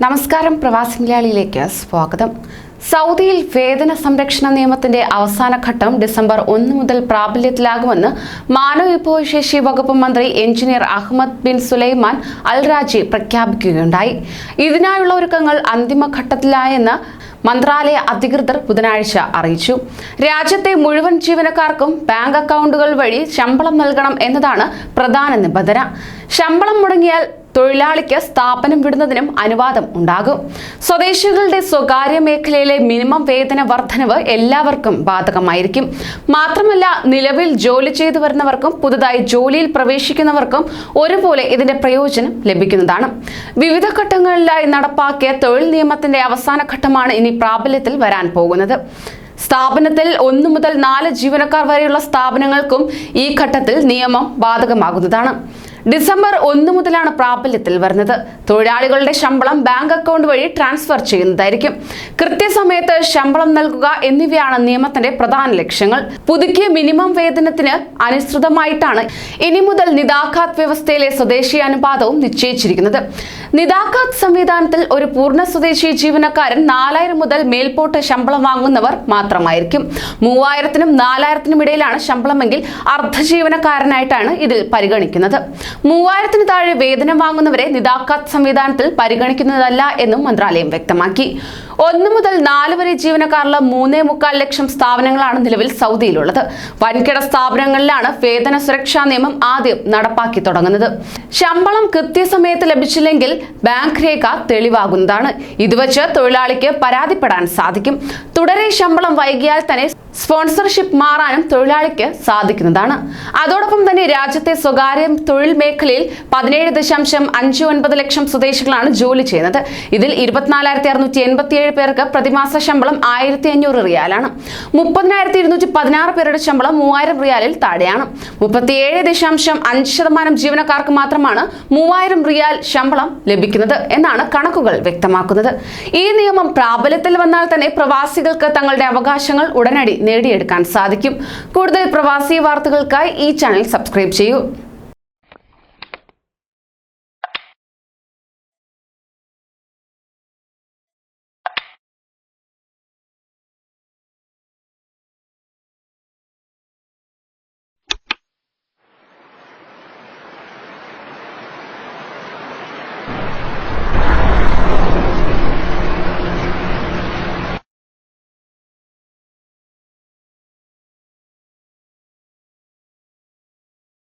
നമസ്കാരം, പ്രവാസി മലയാളിയിലേക്ക് സ്വാഗതം. സൗദിയിൽ വേതന സംരക്ഷണ നിയമത്തിന്റെ അവസാന ഘട്ടം ഡിസംബർ 1 മുതൽ പ്രാബല്യത്തിലാകുമെന്ന് മാനവവിഭവശേഷി വകുപ്പ് മന്ത്രി എഞ്ചിനീയർ അഹമ്മദ് ബിൻ സുലൈമാൻ അൽ രാജി പ്രഖ്യാപിക്കുകയുണ്ടായി. ഇതിനായുള്ള ഒരുക്കങ്ങൾ അന്തിമഘട്ടത്തിലായെന്ന് മന്ത്രാലയ അധികൃതർ ബുധനാഴ്ച അറിയിച്ചു. രാജ്യത്തെ മുഴുവൻ ജീവനക്കാർക്കും ബാങ്ക് അക്കൗണ്ടുകൾ വഴി ശമ്പളം നൽകണം എന്നതാണ് പ്രധാന നിബന്ധന. ശമ്പളം മുടങ്ങിയാൽ തൊഴിലാളിക്ക് സ്ഥാപനം വിടുന്നതിനും അനുവാദം ഉണ്ടാകും. സ്വദേശികളുടെ സ്വകാര്യ മേഖലയിലെ മിനിമം വേതന വർധനവ് എല്ലാവർക്കും ബാധകമായിരിക്കും. മാത്രമല്ല, നിലവിൽ ജോലി ചെയ്തു വരുന്നവർക്കും പുതുതായി ജോലിയിൽ പ്രവേശിക്കുന്നവർക്കും ഒരുപോലെ ഇതിന്റെ പ്രയോജനം ലഭിക്കുന്നതാണ്. വിവിധ ഘട്ടങ്ങളിലായി നടപ്പാക്കിയ തൊഴിൽ നിയമത്തിന്റെ അവസാന ഘട്ടമാണ് ഇനി പ്രാബല്യത്തിൽ വരാൻ പോകുന്നത്. സ്ഥാപനത്തിൽ 1 മുതൽ 4 ജീവനക്കാർ വരെയുള്ള സ്ഥാപനങ്ങൾക്കും ഈ ഘട്ടത്തിൽ നിയമം ബാധകമാകുന്നതാണ്. ഡിസംബർ 1 മുതലാണ് പ്രാബല്യത്തിൽ വരുന്നത്. തൊഴിലാളികളുടെ ശമ്പളം ബാങ്ക് അക്കൗണ്ട് വഴി ട്രാൻസ്ഫർ ചെയ്യുന്നതായിരിക്കും. കൃത്യസമയത്ത് ശമ്പളം നൽകുക എന്നിവയാണ് നിയമത്തിന്റെ പ്രധാന ലക്ഷ്യങ്ങൾ. പുതുക്കിയ മിനിമം വേതനത്തിന് അനുസൃതമായിട്ടാണ് ഇനി മുതൽ നിദാഖാത്ത് വ്യവസ്ഥയിലെ സ്വദേശി അനുപാതവും നിശ്ചയിച്ചിരിക്കുന്നത്. നിദാഖാത്ത് സംവിധാനത്തിൽ ഒരു പൂർണ്ണ സ്വദേശി ജീവനക്കാരൻ 4000 മുതൽ മേൽപോട്ട് ശമ്പളം വാങ്ങുന്നവർ മാത്രമായിരിക്കും. 3000-നും 4000-നും ഇടയിലാണ് ശമ്പളമെങ്കിൽ അർദ്ധ ജീവനക്കാരനായിട്ടാണ് ഇതിൽ പരിഗണിക്കുന്നത്. 3000-ന് താഴെ വേതനം വാങ്ങുന്നവരെ നിദാഖാത്ത് സംവിധാനത്തിൽ പരിഗണിക്കുന്നതല്ല എന്നും മന്ത്രാലയം വ്യക്തമാക്കി. 1 മുതൽ 4 വരെ ജീവനക്കാരുള്ള 3.25 ലക്ഷം സ്ഥാപനങ്ങളാണ് നിലവിൽ സൗദിയിലുള്ളത്. വൻകിട സ്ഥാപനങ്ങളിലാണ് വേതന സുരക്ഷാ നിയമം ആദ്യം നടപ്പാക്കി തുടങ്ങുന്നത്. ശമ്പളം കൃത്യസമയത്ത് ലഭിച്ചില്ലെങ്കിൽ ബാങ്ക് രേഖ തെളിവാകുന്നതാണ്. ഇതുവച്ച് തൊഴിലാളിക്ക് പരാതിപ്പെടാൻ സാധിക്കും. തുടരെ ശമ്പളം വൈകിയാൽ തന്നെ സ്പോൺസർഷിപ്പ് മാറാനും തൊഴിലാളിക്ക് സാധിക്കുന്നതാണ്. അതോടൊപ്പം തന്നെ രാജ്യത്തെ സ്വകാര്യ തൊഴിൽ മേഖലയിൽ 17.59 ലക്ഷം സ്വദേശികളാണ് ജോലി ചെയ്യുന്നത്. ഇതിൽ 24,687 പേർക്ക് പ്രതിമാസ ശമ്പളം 1,500 റിയാലാണ്. 30,216 പേരുടെ ശമ്പളം 3,000 റിയാലിൽ താഴെയാണ്. 37.5% ജീവനക്കാർക്ക് മാത്രമാണ് 3,000 റിയാൽ ശമ്പളം ലഭിക്കുന്നത് എന്നാണ് കണക്കുകൾ വ്യക്തമാക്കുന്നത്. ഈ നിയമം പ്രാബല്യത്തിൽ വന്നാൽ തന്നെ പ്രവാസികൾക്ക് തങ്ങളുടെ അവകാശങ്ങൾ ഉടനടി നേടിയെടുക്കാൻ സാധിക്കും. കൂടുതൽ പ്രവാസി വാർത്തകൾക്കായി ഈ ചാനൽ സബ്സ്ക്രൈബ് ചെയ്യൂ.